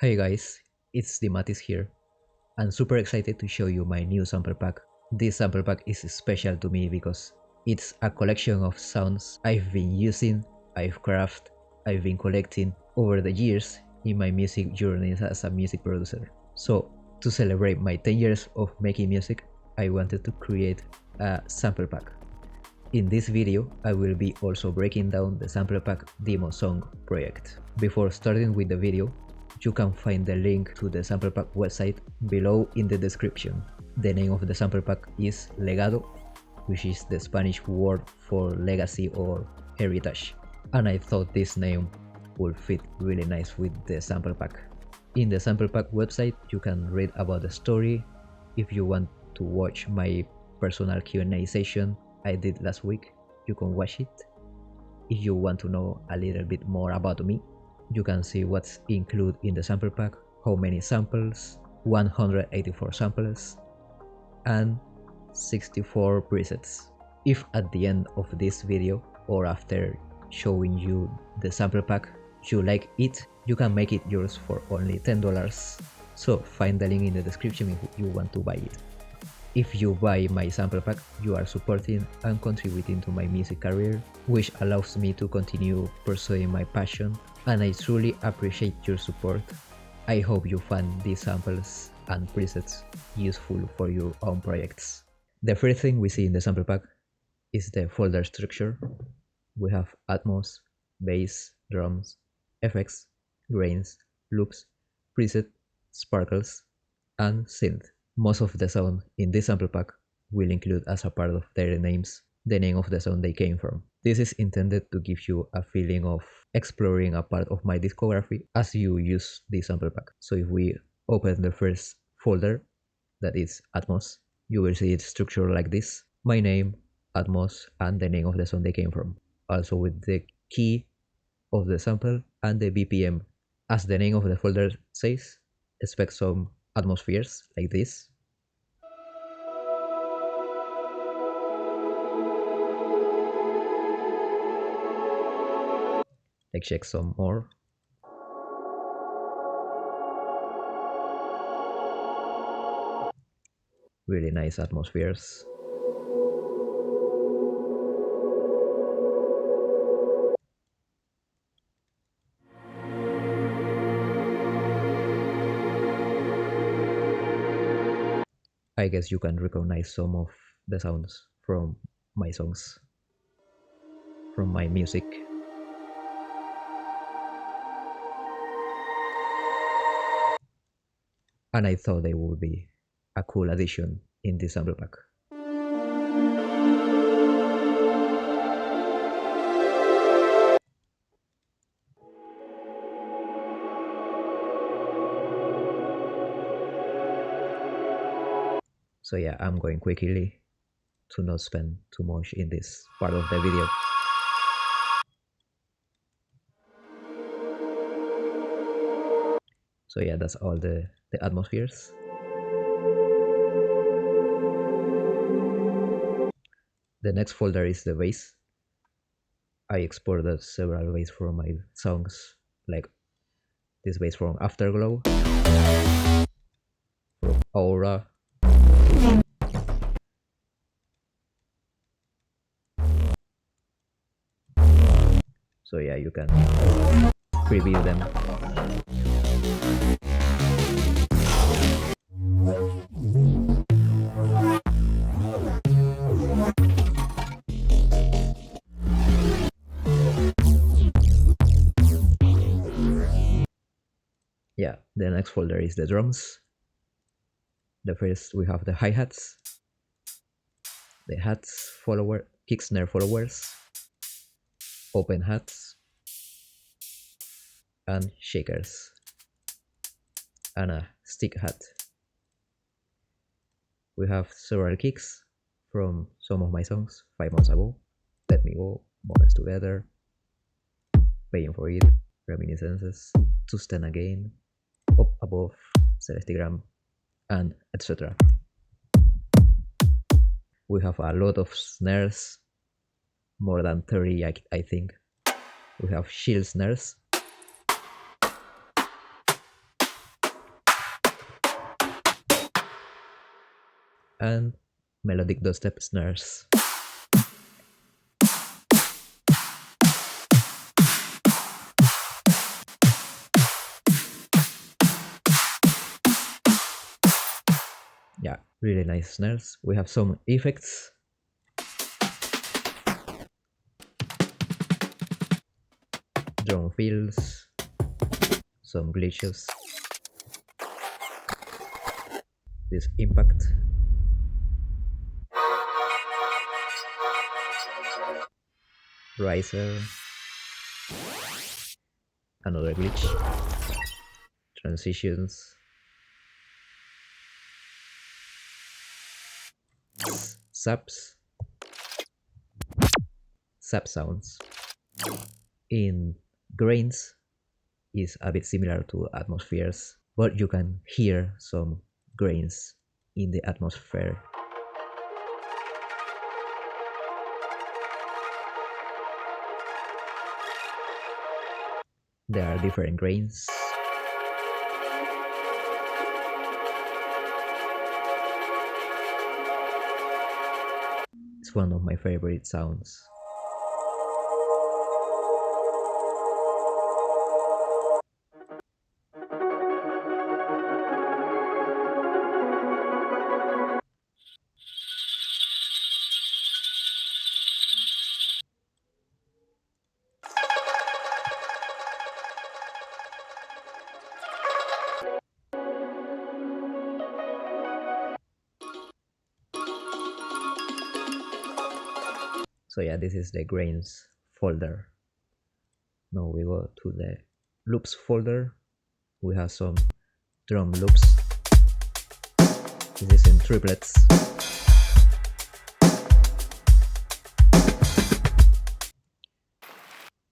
Hey guys, it's Dimatis here. I'm super excited to show you my new sample pack. This sample pack is special to me because it's a collection of sounds I've been using, I've been collecting over the years in my music journeys as a music producer. So, to celebrate my 10 years of making music, I wanted to create a sample pack. In this video, I will be also breaking down the sample pack demo song project. Before starting with the video, you can find the link to the sample pack website below in the description. The name of the sample pack is Legado, which is the Spanish word for legacy or heritage, and I thought this name would fit really nice with the sample pack. In the sample pack website, you can read about the story. If you want to watch my personal Q&A session I did last week, you can watch it. If you want to know a little bit more about me, you can see what's included in the sample pack, how many samples, 184 samples, and 64 presets. If at the end of this video or after showing you the sample pack you like it, you can make it yours for only $10. So find the link in the description if you want to buy it. If you buy my sample pack, you are supporting and contributing to my music career, which allows me to continue pursuing my passion, and I truly appreciate your support. I hope you find these samples and presets useful for your own projects. The first thing we see in the sample pack is the folder structure. We have Atmos, bass, drums, effects, grains, loops, preset, sparkles, and synth. Most of the sound in this sample pack will include as a part of their names the name of the sound they came from. This is intended to give you a feeling of exploring a part of my discography as you use this sample pack. So if we open the first folder, that is Atmos, you will see it structured like this: my name, Atmos, and the name of the song they came from. Also with the key of the sample and the BPM. As the name of the folder says, expect some atmospheres like this. Let's check some more. Really nice atmospheres. I guess you can recognize some of the sounds from my songs, from my music. And I thought they would be a cool addition in this sample pack. So yeah, I'm going quickly to not spend too much in this part of the video. So yeah, that's all the atmospheres. The next folder is the bass. I exported several bass from my songs, like this bass from Afterglow, from Aura, so yeah, you can preview them. Yeah, the next folder is the drums. The first we have the hi-hats, the hats follower, kick snare followers, open hats, and shakers, and a stick hat. We have several kicks from some of my songs: 5 months ago, Let Me Go, Moments Together, Paying for It, Reminiscences, To Stand Again, Up Above, Celestigram, and etc. We have a lot of snares, more than 30 I, think. We have shield snares, and melodic dubstep snares. Yeah, really nice snares. We have some effects, drum fills, some glitches, this impact, riser, another glitch, transitions, subs, sub sounds. In grains is a bit similar to atmospheres, but you can hear some grains in the atmosphere. There are different grains. It's one of my favorite sounds. So yeah, this is the grains folder. Now we go to the loops folder. We have some drum loops. This is in triplets.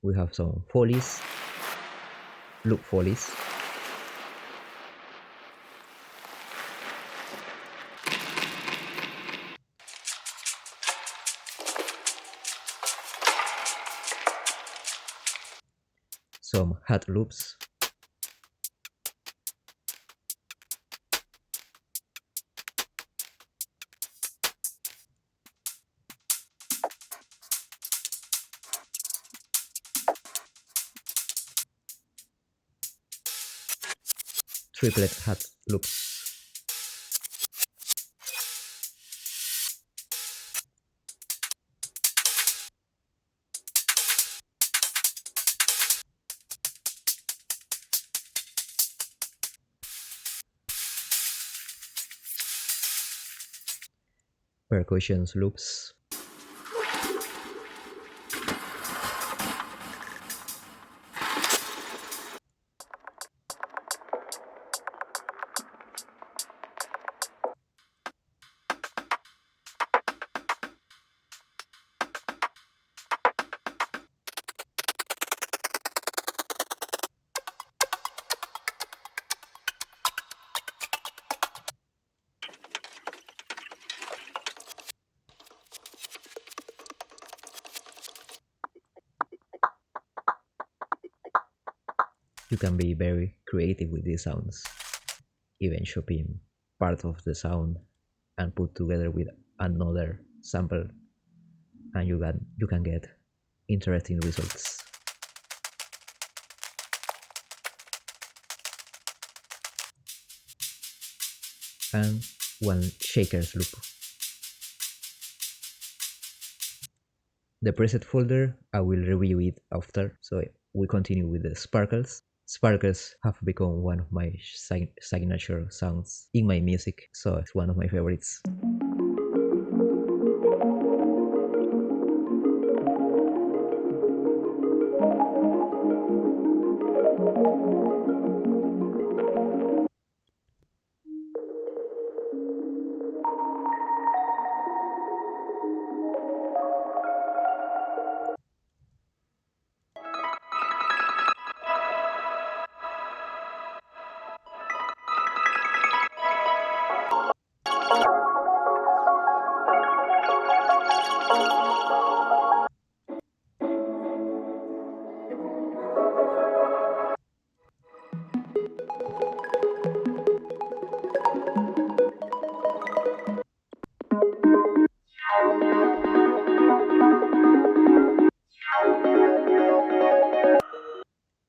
We have some follies, loop follies. Some hat loops. Triplet hat loops. Percussions loops. You can be very creative with these sounds, even chopping part of the sound and put together with another sample, and you can get interesting results. And one shakers loop. The preset folder, I will review it after, so we continue with the sparkles. Sparkles have become one of my signature sounds in my music, so it's one of my favorites.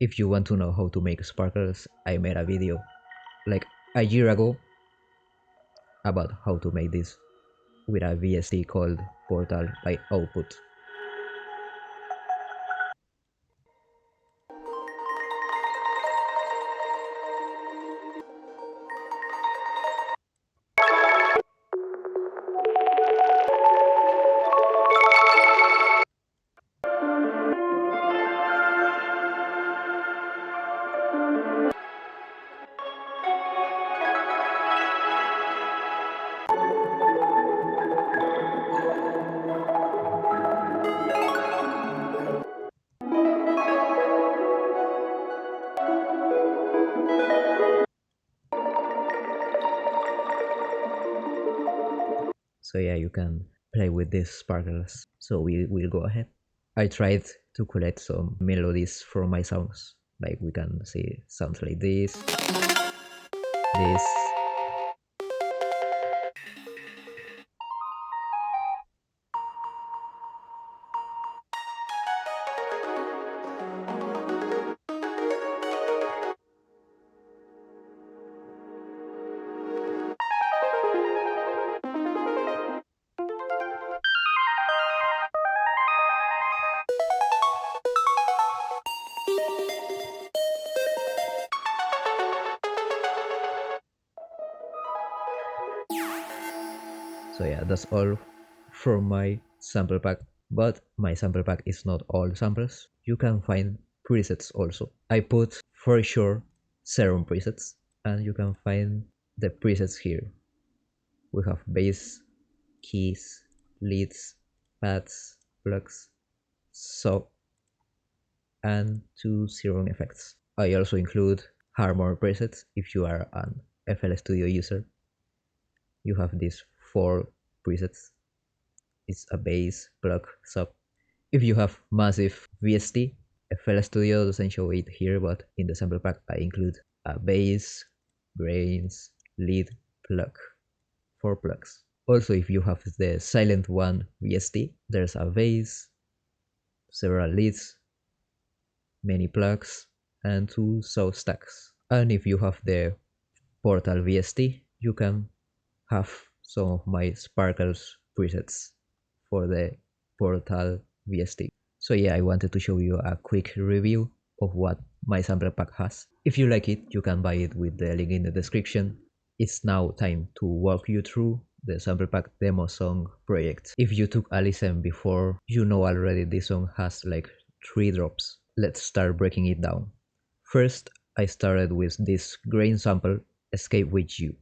If you want to know how to make sparkles, I made a video like a year ago about how to make this with a VST called Portal by Output. So yeah, you can play with these sparkles. So we will go ahead. I tried to collect some melodies from my songs. Like we can see sounds like this. So yeah, that's all from my sample pack. But my sample pack is not all samples. You can find presets also. I put for sure serum presets, and you can find the presets here. We have bass, keys, leads, pads, plugs, sub, and two serum effects. I also include Harmor presets if you are an FL Studio user. You have these four presets. It's a bass, plug, sub. If you have massive VST, FL Studio doesn't show it here, but in the sample pack I include a bass, grains, lead, plug, four plugs. Also, if you have the silent one VST, there's a bass, several leads, many plugs, and two saw stacks. And if you have the Portal VST, you can have some of my sparkles presets for the Portal VST. So yeah, I wanted to show you a quick review of what my sample pack has. If you like it, you can buy it with the link in the description. It's now time to walk you through the sample pack demo song project. If you took a listen before, you know already this song has like 3 drops. Let's start breaking it down. First, I started with this grain sample, Escape With You.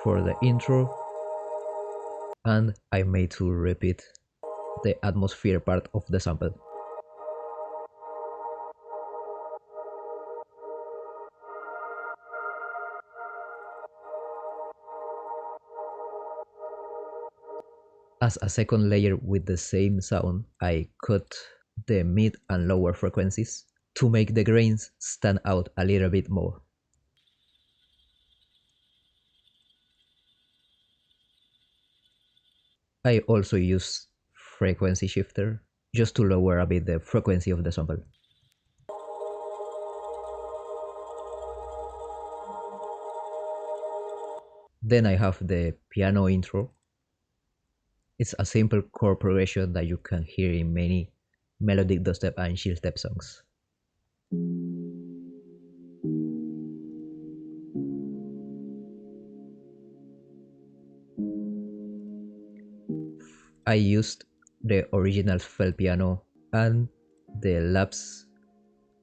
For the intro, and I made to repeat the atmosphere part of the sample. As a second layer with the same sound, I cut the mid and lower frequencies to make the grains stand out a little bit more. I also use frequency shifter just to lower a bit the frequency of the sample. Then I have the piano intro. It's a simple chord progression that you can hear in many melodic dubstep and chillstep songs. I used the original felt piano and the Labs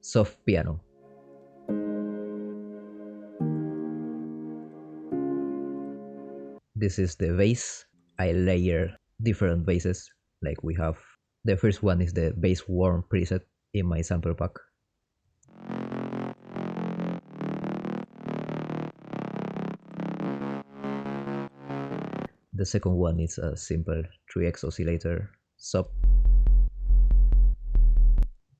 soft piano. This is the bass. I layer different basses, like we have. The first one is the bass warm preset in my sample pack. The second one is a simple 3x oscillator sub.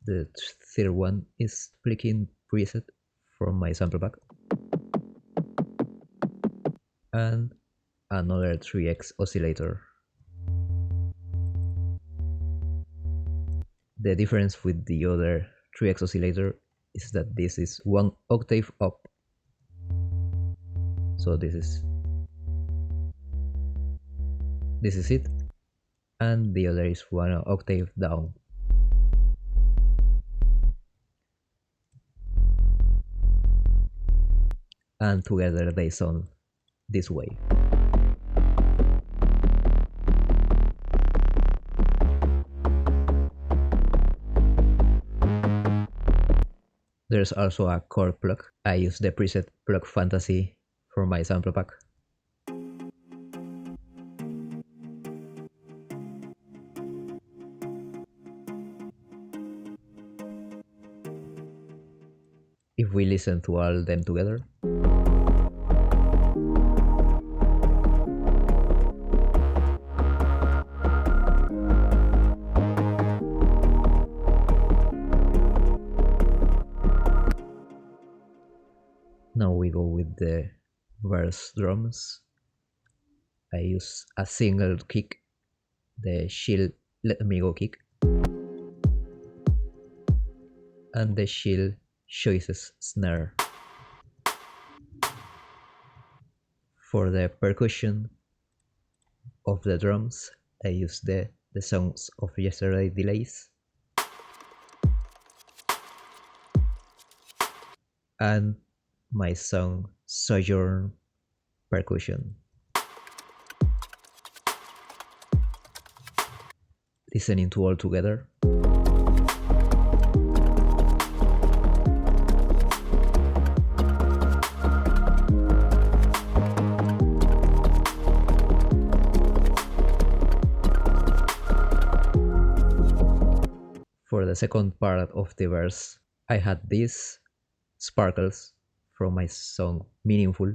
The third one is flicking preset from my sample pack. And another 3x oscillator. The difference with the other 3x oscillator is that this is 1 octave up. So this is it, and the other is 1 octave down. And together they sound this way. There's also a chord plug. I use the preset plug fantasy for my sample pack. If we listen to all them together, now we go with the verse drums. I use a single kick, the shield let me go kick, and the shield choices snare. For the percussion of the drums, I use the sounds of yesterday delays and my song Sojourn percussion. Listening to all together. For the second part of the verse, I had these sparkles from my song Meaningful.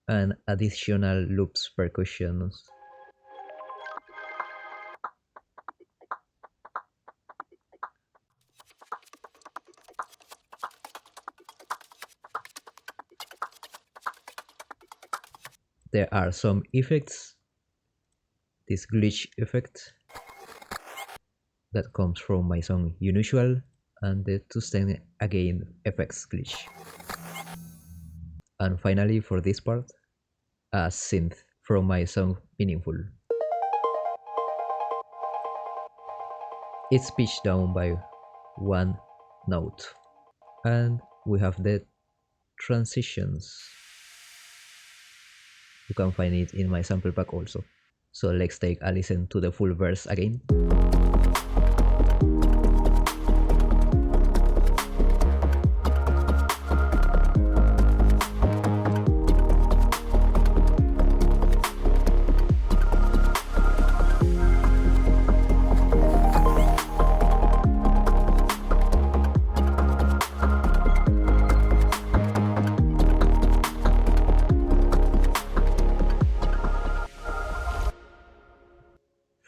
And additional loops percussions. There are some effects. This glitch effect that comes from my song Unusual, and the sustain again effects glitch. And finally, for this part, a synth from my song Meaningful. It's pitched down by one note. And we have the transitions. You can find it in my sample pack also. So let's take a listen to the full verse again.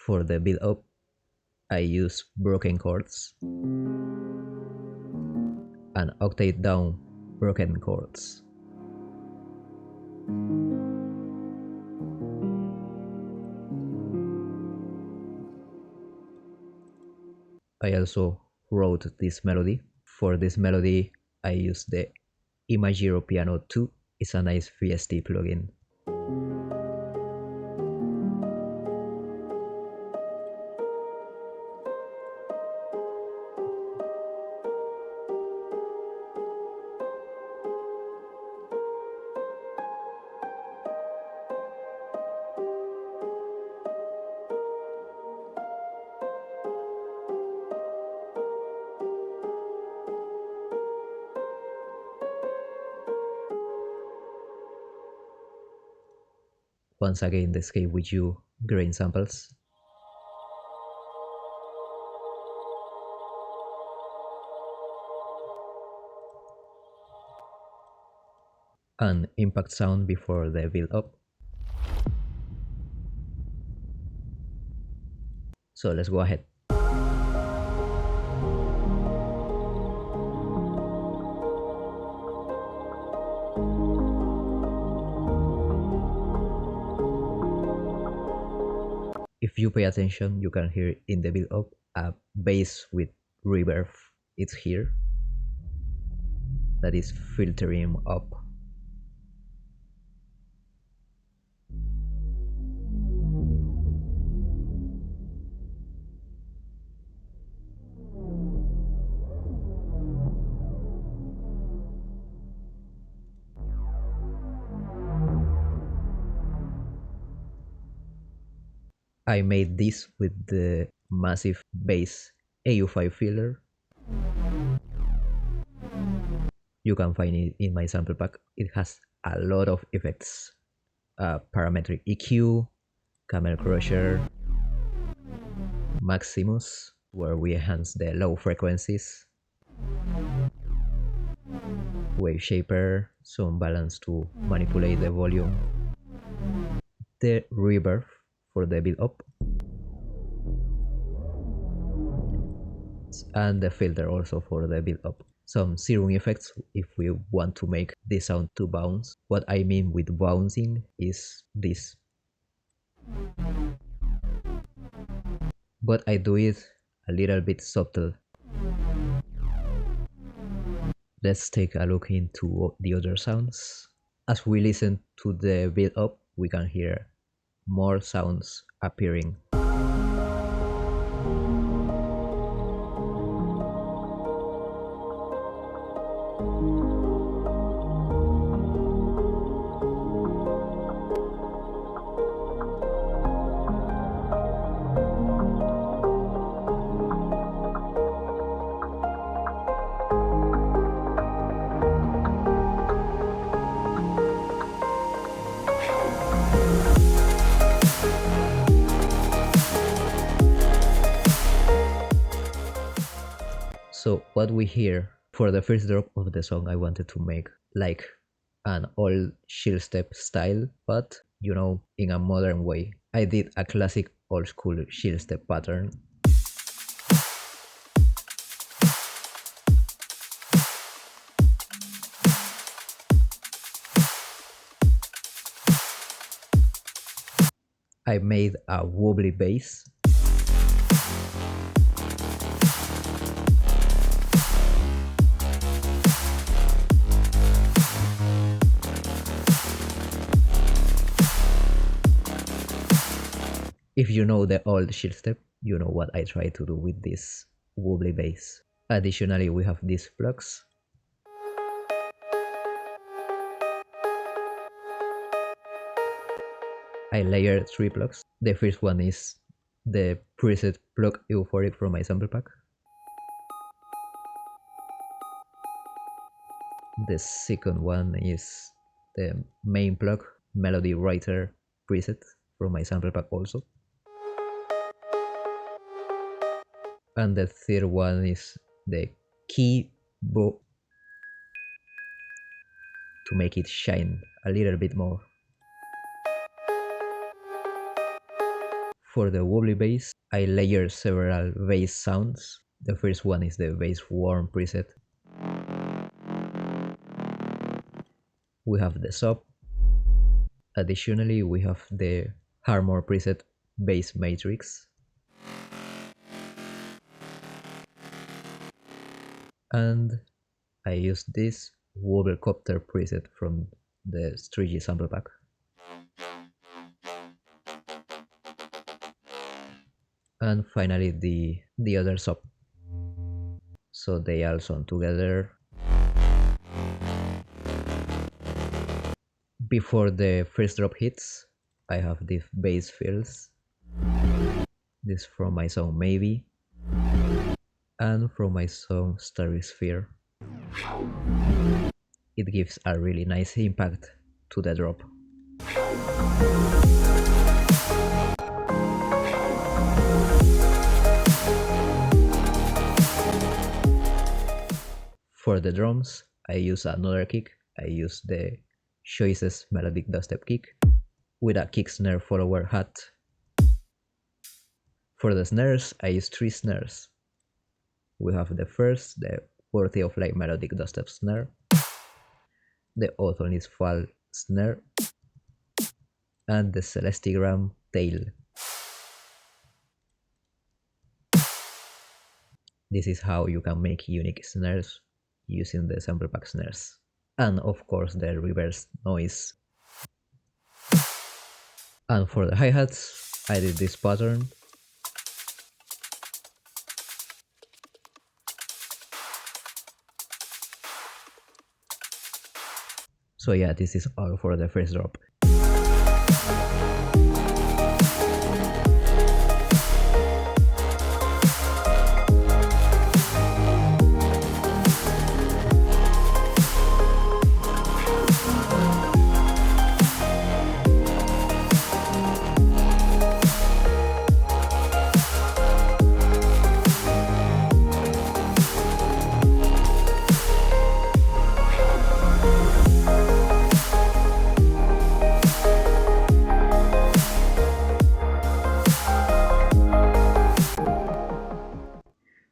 For the build up, I use broken chords and octave down broken chords. I also wrote this melody. For this melody, I use the Imagiro Piano 2. It's a nice VST plugin. Once again, the scale with you grain samples. An impact sound before the build up. So let's go ahead. If you pay attention, you can hear in the build up a bass with reverb. It's here that is filtering up. I made this with the massive bass AU5 filler. You can find it in my sample pack. It has a lot of effects. Parametric EQ, Camel Crusher, Maximus, where we enhance the low frequencies, Wave Shaper, some balance to manipulate the volume, the reverb for the build up, and the filter also for the build up. Some serum effects if we want to make the sound to bounce. What I mean with bouncing is this. But I do it a little bit subtle. Let's take a look into the other sounds. As we listen to the build up, we can hear more sounds appearing. So what we hear for the first drop of the song, I wanted to make like an old Chillstep style, but you know, in a modern way. I did a classic old school Chillstep pattern. I made a wobbly bass. If you know the old Chillstep, you know what I try to do with this wobbly bass. Additionally, we have these plugs. I layered 3 plugs. The first one is the preset plug Euphoric from my sample pack. The second one is the main plug Melody Writer preset from my sample pack also. And the third one is the key bow to make it shine a little bit more. For the wobbly bass, I layered several bass sounds. The first one is the bass warm preset. We have the sub. Additionally, we have the Harmor preset bass matrix. And I use this Wobblecopter preset from the 3G sample pack. And finally the other sub. So they all sound together. Before the first drop hits, I have these bass fills. This from my song Maybe, and from my song Starry Sphere. It gives a really nice impact to the drop. For the drums, I use another kick. I use the Choices Melodic Dubstep kick with a kick snare follower hat. For the snares, I use 3 snares. We have the first, the Worthy of Light Melodic Dubstep snare, the Othon's Fall snare, and the Celestigram tail. This is how you can make unique snares using the sample pack snares. And of course the reverse noise. And for the hi-hats, I did this pattern. So yeah, this is all for the first drop.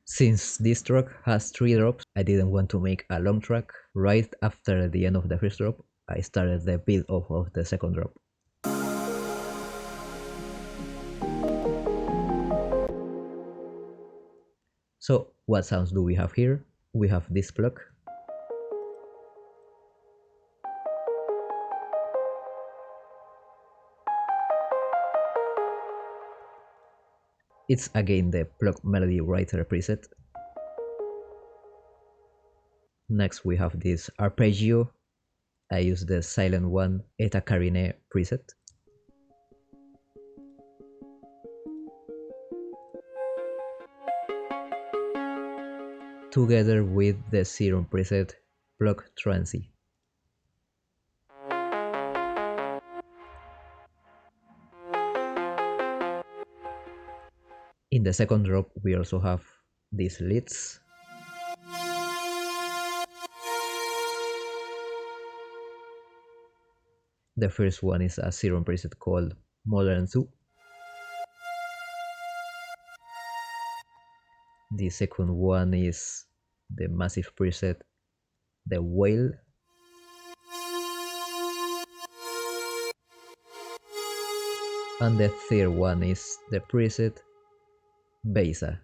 Since this track has 3 drops, I didn't want to make a long track. Right after the end of the first drop, I started the build off of the second drop. So what sounds do we have here? We have this plug. It's again the plug melody writer preset. Next we have this arpeggio. I use the silent one Eta Carine preset. Together with the serum preset plug trancy. In the second drop we also have these leads. The first one is a serum preset called Modern Zoo. The second one is the massive preset, the Whale. And the third one is the preset Besa.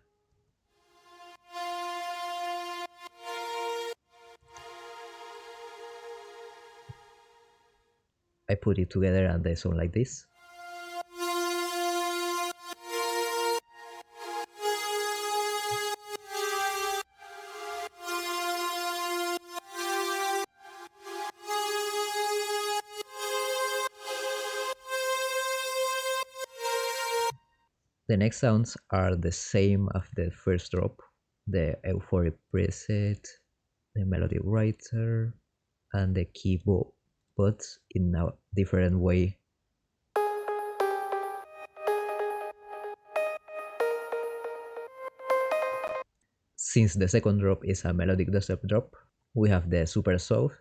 I put it together and they sound like this. The next sounds are the same as the first drop. The euphoric preset, the melodic writer, and the keyboard, but in a different way. Since the second drop is a melodic dubstep drop, we have the super soft.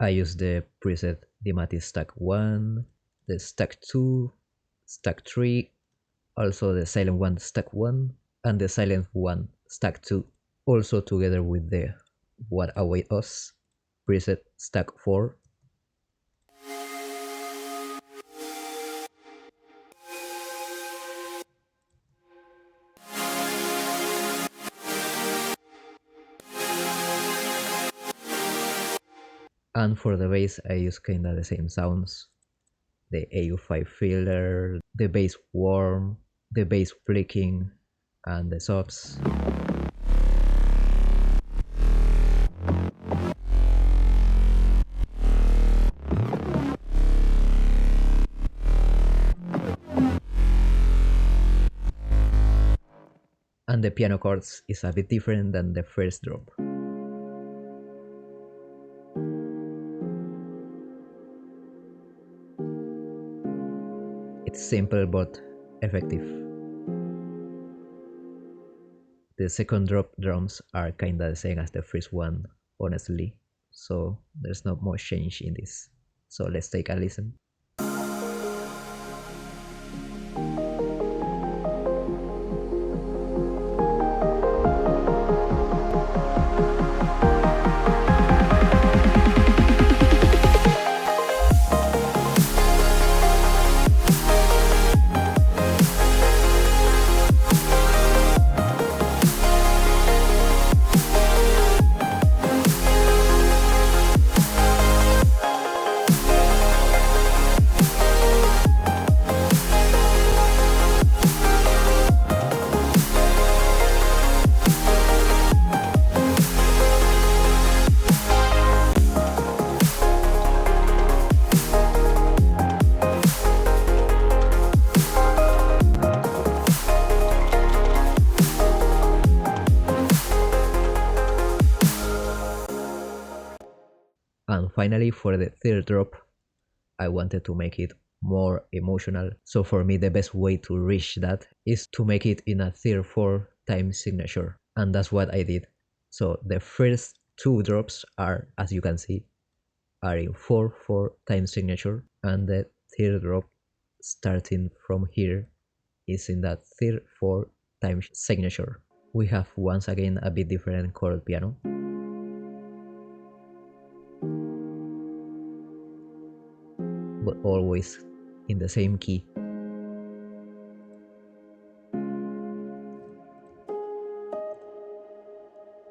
I use the preset Dimatis stack 1, the stack 2, stack 3, also the silent one stack 1, and the silent one stack 2, also together with the What Await Us preset stack 4. And for the bass I use kinda the same sounds. The AU5 filler, the bass warm, the bass flicking, and the subs. And the piano chords is a bit different than the first drop. It's simple but effective. The second drop drums are kinda the same as the first one, honestly, so there's not much change in this. So let's take a listen. And finally, for the third drop, I wanted to make it more emotional. So for me, the best way to reach that is to make it in a 3/4 time signature. And that's what I did. So the first two drops are, as you can see, are in 4/4 time signature, and the third drop starting from here is in that 3/4 time signature. We have once again a bit different chord piano. But always in the same key.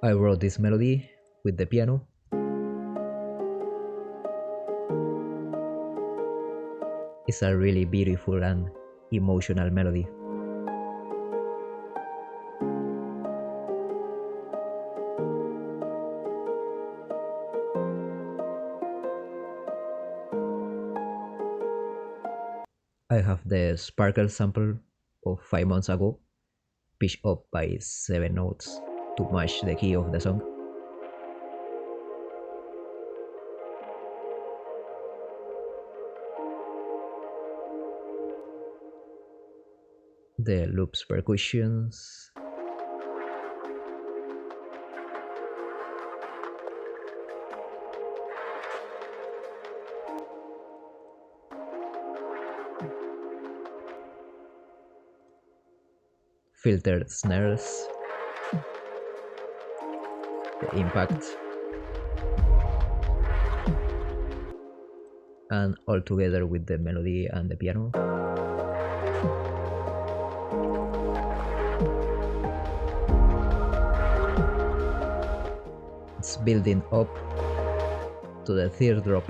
I wrote this melody with the piano. It's a really beautiful and emotional melody. I have the Sparkle sample of 5 months ago, pitched up by 7 notes to match the key of the song. The loops percussions. Filtered snares. The impact. And all together with the melody and the piano. It's building up to the third drop.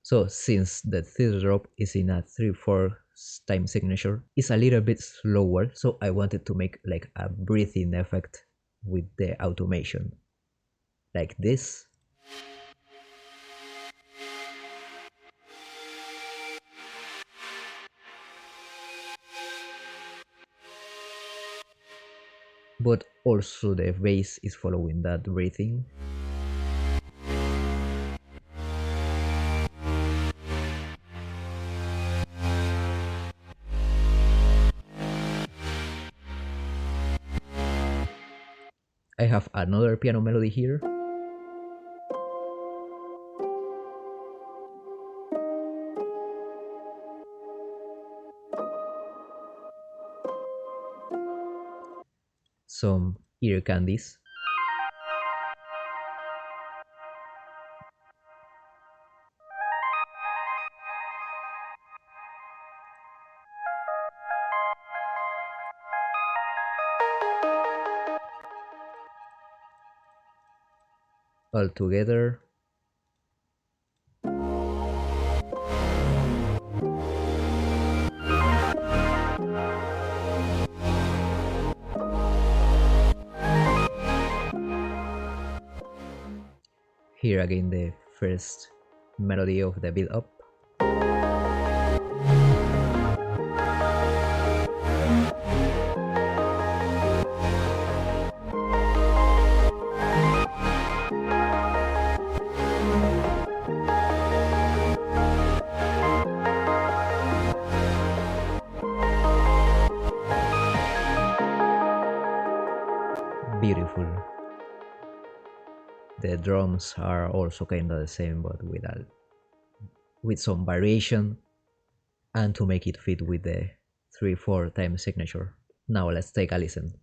So since the third drop is in a 3/4 time signature, it's a little bit slower, so I wanted to make like a breathing effect with the automation. Like this. But also the bass is following that breathing. I have another piano melody here. Some ear candies. All together. Here again the first melody of the build up. Beautiful. The drums are also kinda the same, but with some variation, and to make it fit with the 3/4 time signature. Now let's take a listen.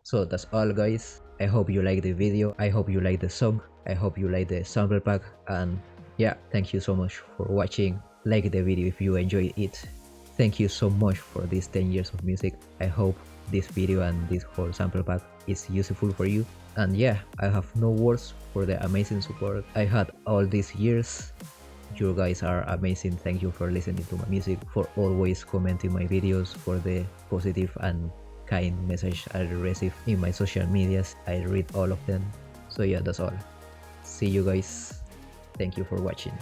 So that's all, guys. I hope you like the video, I hope you like the song, I hope you like the sample pack, and yeah, thank you so much for watching. Like the video if you enjoyed it. Thank you so much for these 10 years of music. I hope this video and this whole sample pack is useful for you. And yeah, I have no words for the amazing support I had all these years. You guys are amazing. Thank you for listening to my music, for always commenting my videos, for the positive and kind message I receive in my social medias. I read all of them. So yeah, that's all. See you guys. Thank you for watching.